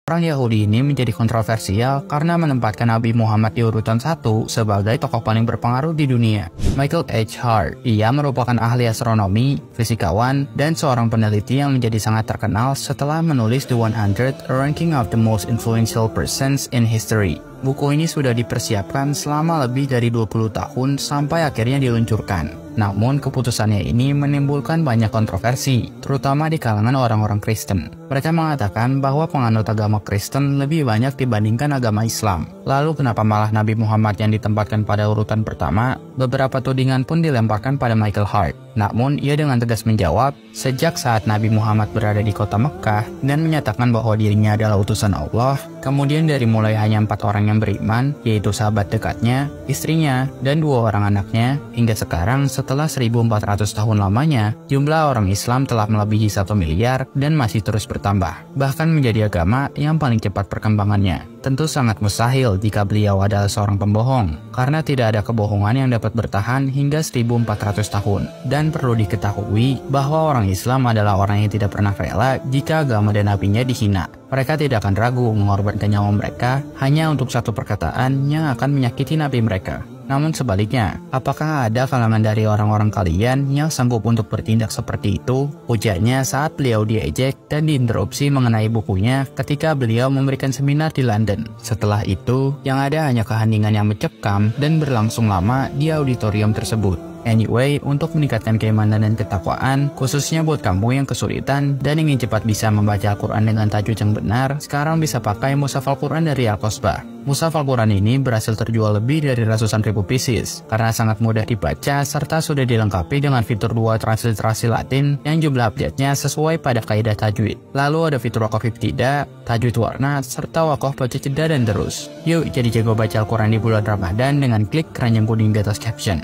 Perang Yahudi ini menjadi kontroversial karena menempatkan Nabi Muhammad di urutan 1 sebagai tokoh paling berpengaruh di dunia. Michael H. Hart, ia merupakan ahli astronomi, fisikawan, dan seorang peneliti yang menjadi sangat terkenal setelah menulis The 100 Ranking of the Most Influential Persons in History. Buku ini sudah dipersiapkan selama lebih dari 20 tahun sampai akhirnya diluncurkan. Namun keputusannya ini menimbulkan banyak kontroversi, terutama di kalangan orang-orang Kristen. Mereka mengatakan bahwa penganut agama Kristen lebih banyak dibandingkan agama Islam. Lalu kenapa malah Nabi Muhammad yang ditempatkan pada urutan pertama? Beberapa tudingan pun dilemparkan pada Michael Hart. Namun ia dengan tegas menjawab, sejak saat Nabi Muhammad berada di kota Mekkah dan menyatakan bahwa dirinya adalah utusan Allah, kemudian dari mulai hanya 4 orang yang beriman, yaitu sahabat dekatnya, istrinya, dan 2 orang anaknya, hingga sekarang setelah 1400 tahun lamanya, jumlah orang Islam telah melebihi 1 miliar dan masih terus bertambah, bahkan menjadi agama yang paling cepat perkembangannya. Tentu sangat mustahil jika beliau adalah seorang pembohong, karena tidak ada kebohongan yang dapat bertahan hingga 1400 tahun. Dan perlu diketahui bahwa orang Islam adalah orang yang tidak pernah rela jika agama dan nabinya dihina. Mereka tidak akan ragu mengorbankan nyawa mereka hanya untuk satu perkataan yang akan menyakiti nabi mereka. Namun sebaliknya, apakah ada kalangan dari orang-orang kalian yang sanggup untuk bertindak seperti itu? Ujarnya saat beliau diejek dan diinterupsi mengenai bukunya ketika beliau memberikan seminar di London. Setelah itu, yang ada hanya keheningan yang mencekam dan berlangsung lama di auditorium tersebut. Anyway, untuk meningkatkan keimanan dan ketakwaan, khususnya buat kamu yang kesulitan dan ingin cepat bisa membaca Al-Quran dengan tajwid yang benar, sekarang bisa pakai Mushaf Al-Quran dari Al-Qasbah. Mushaf Al-Quran ini berhasil terjual lebih dari ratusan ribu pieces, karena sangat mudah dibaca serta sudah dilengkapi dengan fitur 2 transliterasi Latin yang jumlah update-nya sesuai pada kaidah tajwid. Lalu ada fitur wakof ibtidah, tajwid warna, serta wakof baca jeda dan terus. Yuk jadi jago baca Al-Quran di bulan Ramadan dengan klik keranjang kuning di atas caption.